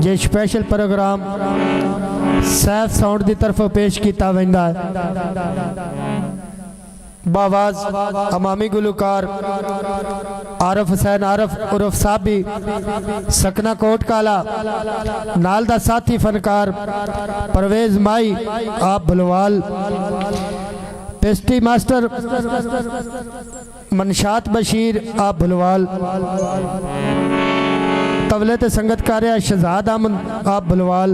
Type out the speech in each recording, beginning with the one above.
जे special programme Saif sound की तरफ पेश किया वैंदा है। बावाज अमामी गुलकार आरफ हुसैन आरफ उर्फ साबी सकना कोट काला नाल दा साथी फनकार परवेज माई आप बलवाल पेस्टी मास्टर मनशात बशीर आप बलवाल तबले ते संगत कार्य शहजाद अहमद आप बलवाल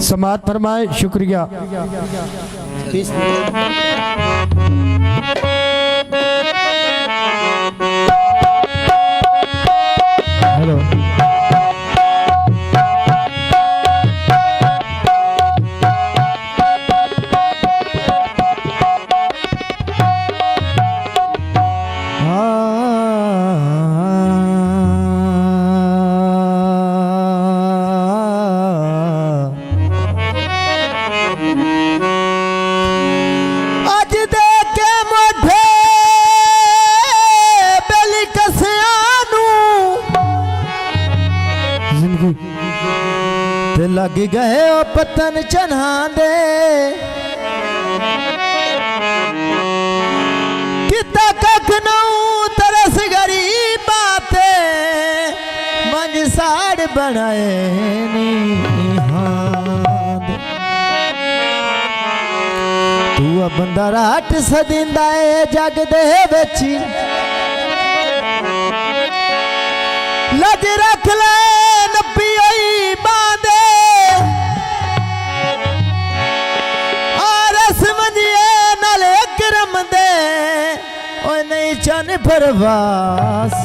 समात फरमाए। शुक्रिया। हेलो लग गए ओ पतन चन्हा दे किता कख नऊ तरस गरीब बाते मंज साड़ बनाए तू बंदा राट सदिंदा है जग दे बची लज रख ले नब्बी बांधे नहीं चन परवास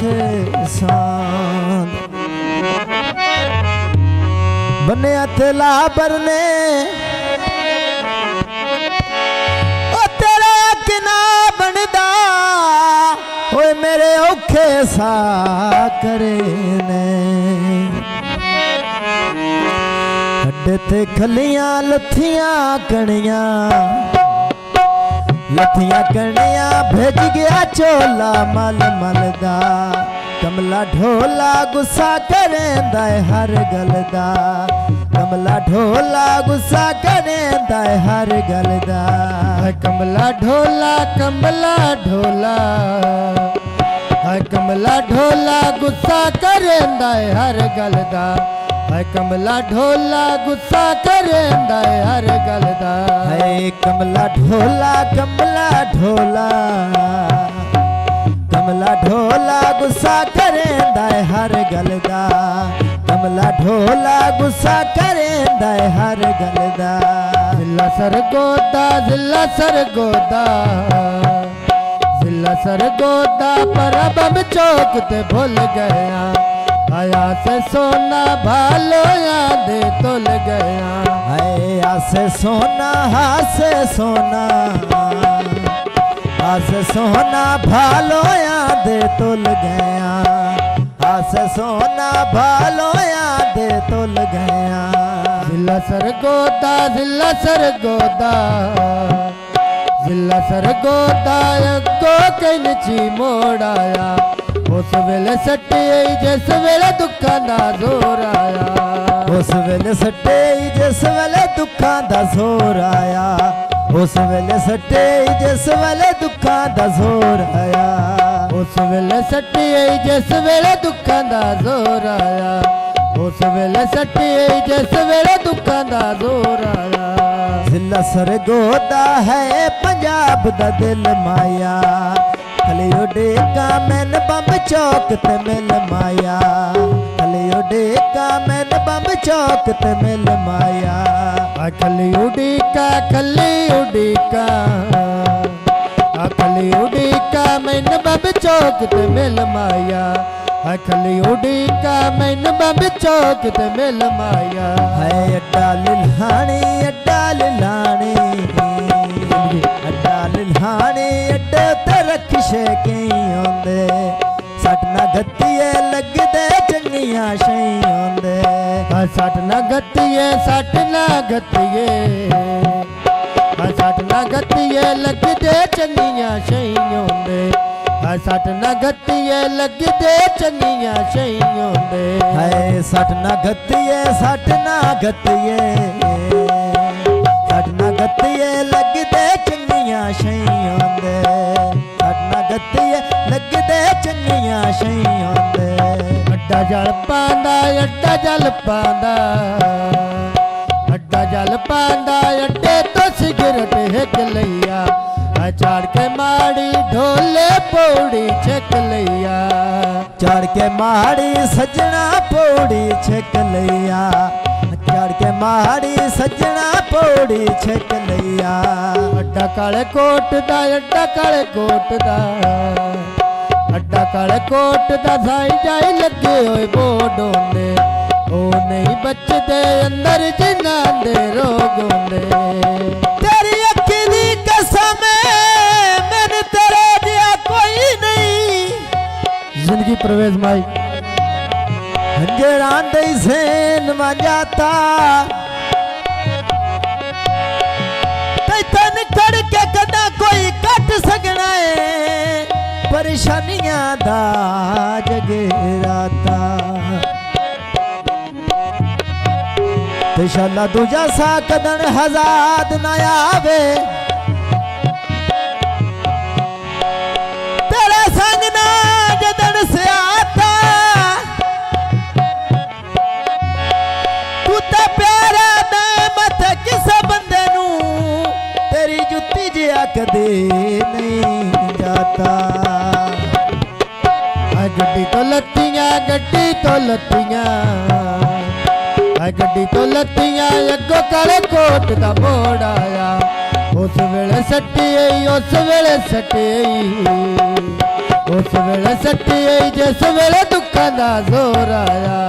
बने तला बरने तेरा किना बनदा ओए मेरे औखे सा करे ने अड्डे ते खलियां लथियां कणियां लथियां कणियां भेज गया चोला मल मलदा कमला ढोला गुस्सा करेंदा हर गलदा कमला ढोला गुस्सा करेंदा हर गलदा कमला ढोला कमला ढोला कमला ढोला गुस्सा करेंदा हर गलदा कमला ढोला गुस्सा करेंदा हर गलदा है कमला ढोला कमला ढोला कमला ढोला गुस्सा करेंदा हर गलदा कमला ढोला गुस्सा करेंदा हर गलदा जिला सरगोदा जिला सरगोदा जिला सरगोदा पर बम चौक ते भूल गया आया से सोना भालो याद तुल गया आया से सोना हासे सोना हासे सोना भालो याद तुल गया हासे सोना भालो याद तुल गया जिला सरगोदा जिला सरगोदा जिला सरगोदा अगो कैंची मोड़ाया उस वेले सट्टे जिस वेले दुखा दा जोर आया उस वेले सट्टे जिस वेले दुखा दा जोर आया उस वेले सट्टे जिस वेले दुखा दा जोर आया उस वेले सट्टे जिस वेले दुखा दा जोर आया उस वेले सट्टे जिस वेले दुखा दा जोर आया जिला सरगोदा है पंजाब दा दिल माया खलियो डेका मैन बंब चौक ते मिल माया खलियो डेका मैन बंब चौक ते मिल माया खली उड़ीका खली उड़ीका खली उड़ीका मैन बंब चौक ते मिल माया खली उड़ीका मैन बंब चौक ते मिल माया है अड्डा लिल्हानी अड्डा लिल्हानी अड्डा लिल्हानी अड्डे ते रखशे कई आंदे सट ना गत्तिए लगदे चंगियां शई आंदे सट ना गत्तिए सट ना गत्तिए सट ना गत्तिए लगदे चंगियां शई आंदे सट ना गत्तिए लगदे चंगियां शई आंदे है ਸੱਟ ਨਾ ਗੱਤੀਏ ਸੱਟ ਨਾ ਗੱਤੀਏ ਸੱਟ ਨਾ ਗੱਤੀਏ ਲੱਗਦੇ ਚੰਗੀਆਂ ਸ਼ਈਆਂ ਦੇ ਸੱਟ ਨਾ ਗੱਤੀਏ ਲੱਗਦੇ ਚੰਗੀਆਂ ਸ਼ਈਆਂ ਦੇ ਅੱਡਾ ਜਲ ਪਾਂਦਾ ਅੱਡਾ ਜਲ ਪਾਂਦਾ ਅੱਡਾ ਜਲ ਪਾਂਦਾ ਅੱਡੇ ਤੋਂ ਸਿਗਰਟ ਹਿੱਕ ਲਈਆ ਆ ਚਾੜ ਕੇ ਮਾੜੀ ਢੋਲੇ ਪੌੜੀ ਛਕ ਲਈਆ ਚੜ ਕੇ ਮਾੜੀ ਸੱਜਣਾ ਪੌੜੀ ਛਕ ਲਈਆ ਚੜ ਕੇ ਮਾੜੀ ਸੱਜਣਾ ਪੌੜੀ ਛਕ ਲਈਆ ਅੱਡਾ ਕਾਲੇ ਕੋਟ ਦਾ ਅੱਡਾ ਕਾਲੇ ਕੋਟ ਦਾ ਅੱਡਾ ਕਾਲੇ ਕੋਟ ਦਾ ਸਾਈ ਜਾਈ ਲੱਗੇ ਹੋਏ ਬੋਡੋਂਦੇ ਉਹ ਨਹੀਂ ਬਚਦੇ ਅੰਦਰ ਜਿਨ੍ਹਾਂ ਦੇ ਰੋਗ ਹੁੰਦੇ ਤੇਰੀ ਅੱਖੀ ਦੀ ਕਸਮ ਮੈਨੂੰ ਤੇਰੇ ਜਿਹਾ ਕੋਈ ਨਹੀਂ ਜ਼ਿੰਦਗੀ ਪ੍ਰਵੇਸ਼ ਮਾਈ ਹੰਝੜਾਂ ਦੇ ਸੇਨ ਮੰਜਾਤਾ ਤੈਨੂੰ ਖੜ ਕੇ ਕਦਾ ਕੋਈ ਕੱਟ ਸਕਣਾ ਏ ਪਰੇਸ਼ਾਨੀਆਂ ਦਾ ਜਗਰਾਤਾ ਤੇ ਸ਼ਾਲਾ ਦੂਜਾ ਸਾ ਕਦਨ ਹਜ਼ਾਦ ਨਾ ਆਵੇ ਤੇਰੇ ਸੰਗ ਨਾ ਜਦਨ ਸਿਆਤਾ ਤੂੰ ਤਾਂ ਪਿਆਰਾ ਦੇ ਮੱਥੇ ਕਿਸੇ ਬੰਦੇ ਨੂੰ ਤੇਰੀ ਜੁੱਤੀ ਜਿਹਾ ਕਦੇ ਨਹੀਂ ਜਾਤਾ ਆ ਗੱਡੀ ਤੋਂ ਲੱਤੀਆਂ ਗੱਡੀ ਤੋਂ ਲੱਤੀਆਂ ਆ ਗੱਡੀ ਤੋਂ ਲੱਤੀਆਂ ਅੱਗੋਂ ਕਾਲੇ ਕੋਟ ਦਾ ਮੋੜ ਆਇਆ ਉਸ ਵੇਲੇ ਸੱਟੀ ਉਸ ਵੇਲੇ ਸੱਟੀ ਉਸ ਵੇਲੇ ਸੱਟੀ ਜਿਸ ਵੇਲੇ ਦੁੱਖਾਂ ਦਾ ਜ਼ੋਰ ਆਇਆ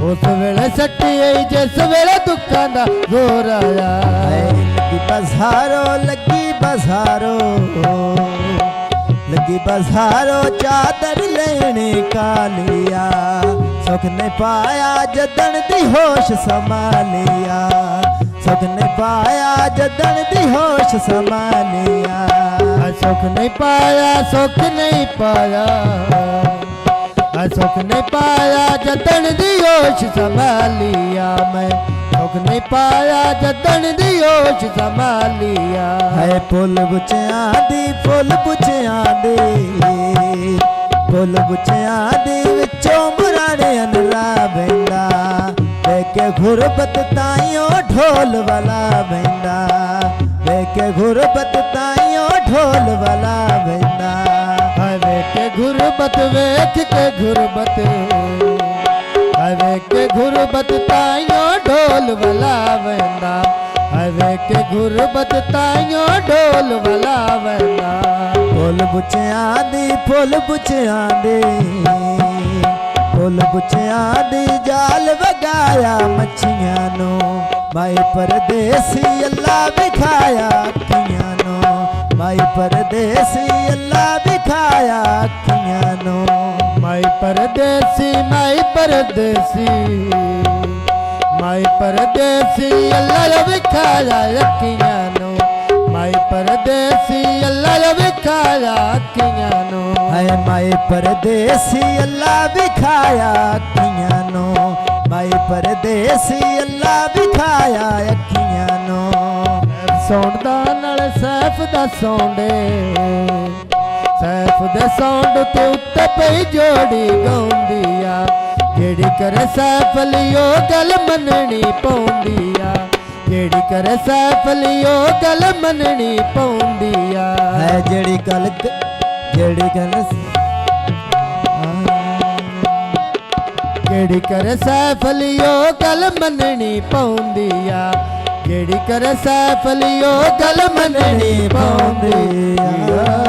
ਉਸ ਵੇਲੇ ਸੱਟੀ ਜਿਸ ਵੇਲੇ ਦੁੱਖਾਂ ਦਾ ਜ਼ੋਰ ਆਇਆ ਲੱਗੀ ਬਜ਼ਾਰੋ ਲੱਗੀ ਬਜ਼ਾਰੋ ਲੱਗੀ ਬਜ਼ਾਰੋ ਚਾਦਰ ਲੈਣੇ ਕਾਲਿਆ ਸੁਖ ਨੇ ਪਾਇਆ ਜਦਨ ਦੀ ਹੋਸ਼ ਸੰਭਾਲਿਆ ਸੁਖ ਨੇ ਪਾਇਆ ਜਦਨ ਦੀ ਹੋਸ਼ ਸੰਭਾਲਿਆ ਸੁਖ ਨਹੀਂ ਪਾਇਆ ਸੁਖ ਨਹੀਂ ਪਾਇਆ ਸੁਖ ਨਹੀਂ ਪਾਇਆ ਜਦਨ ਦੀ ਹੋਸ਼ ਸੰਭਾਲਿਆ ਮੈਂ ਸੁਖ ਨਹੀਂ ਪਾਇਆ ਜਦਨ ਦੀ ਹੋਸ਼ ਸੰਭਾਲਿਆ ਹੈ ਫੁੱਲ ਬੁੱਚਿਆਂ ਦੀ ਫੁੱਲ ਬੁੱਚਿਆਂ ਦੇ ਫੁੱਲ ਬੁੱਚਿਆਂ ਦੇ ਵਿੱਚੋਂ ਮੁਰਾਣੇ ਅਨਰਾ ਬੈਂਦਾ ਵੇਖ ਕੇ ਗੁਰਬਤ ਤਾਈਓ ਢੋਲ ਵਾਲਾ ਬੈਂਦਾ ਵੇਖ ਕੇ ਗੁਰਬਤ ਤਾਈਓ ਢੋਲ ਵਾਲਾ ਬੈਂਦਾ ਵੇਖ ਕੇ ਗੁਰਬਤ ਵੇਖ ਕੇ ਗੁਰਬਤ ਵੇਖ ਕੇ ਗੁਰਬਤ ਤਾਈਓ ਢੋਲ ਵਾਲਾ ਵੈਂਦਾ ਵੇਖ ਕੇ ਗੁਰਬਤ ਤਾਈਓ ਢੋਲ ਵਾਲਾ ਵੈਂਦਾ ਫੁੱਲ ਬੁੱਚਿਆਂ ਦੀ ਫੁੱਲ ਬੁੱਚਿਆਂ ਦੇ ਫੁੱਲ ਬੁੱਚਿਆਂ ਦੀ ਜਾਲ ਵਗਾਇਆ ਮੱਛੀਆਂ ਨੂੰ ਮਾਈ ਪਰਦੇਸੀ ਅੱਲਾ ਵਿਖਾਇਆ ਅੱਖੀਆਂ ਨੂੰ ਮਾਈ ਪਰਦੇਸੀ ਅੱਲਾ ਵਿਖਾਇਆ ਅੱਖੀਆਂ ਨੂੰ ਮਾਈ ਪਰਦੇਸੀ ਮਾਈ ਪਰਦੇਸੀ ਮਾਈ ਪਰਦੇਸੀ ਅੱਲਾ ਵਿਖਾਇਆ ਅੱਖੀਆਂ ਨੂੰ ਮਾਈ ਪਰਦੇਸੀ ਅੱਲਾ ਵਿਖਾਇਆ ਅੱਖੀਆਂ ਨੂੰ ਹੈ ਮਾਈ ਪਰਦੇਸੀ ਅੱਲਾ ਵਿਖਾਇਆ ਅੱਖੀਆਂ ਨੂੰ ਮਾਈ ਪਰਦੇਸੀ ਅੱਲਾ ਵਿਖਾਇਆ ਅੱਖੀਆਂ ਨੂੰ ਸੌਂਦਾ ਨਾਲ ਸੈਫ ਦਾ ਸੌਂਡੇ ਸੈਫ ਦੇ ਸੌਂਡ ਤੇ ਉੱਤੇ ਪਈ ਜੋੜੀ ਗਾਉਂਦੀ ਆ ਜਿਹੜੀ ਕਰੇ ਸੈਫ ਲਿਓ ਗੱਲ ਮੰਨਣੀ ਪਾਉਂਦੀ ਆ ਜਿਹੜੀ ਕਰੇ ਸੈਫ ਲਿਓ ਗੱਲ ਮੰਨਣੀ ਪਾਉਂਦੀ ਆ ਹੈ ਜਿਹੜੀ ਗੱਲ ਜਿਹੜੀ ਕਰੇ ਸੈਫ ਲਿਓ ਗੱਲ ਮੰਨਣੀ ਪਾਉਂਦੀ ਆ ਜਿਹੜੀ ਕਰੇ ਸੈਫ ਲਿਓ ਗੱਲ ਮੰਨਣੀ ਪਾਉਂਦੀ ਆ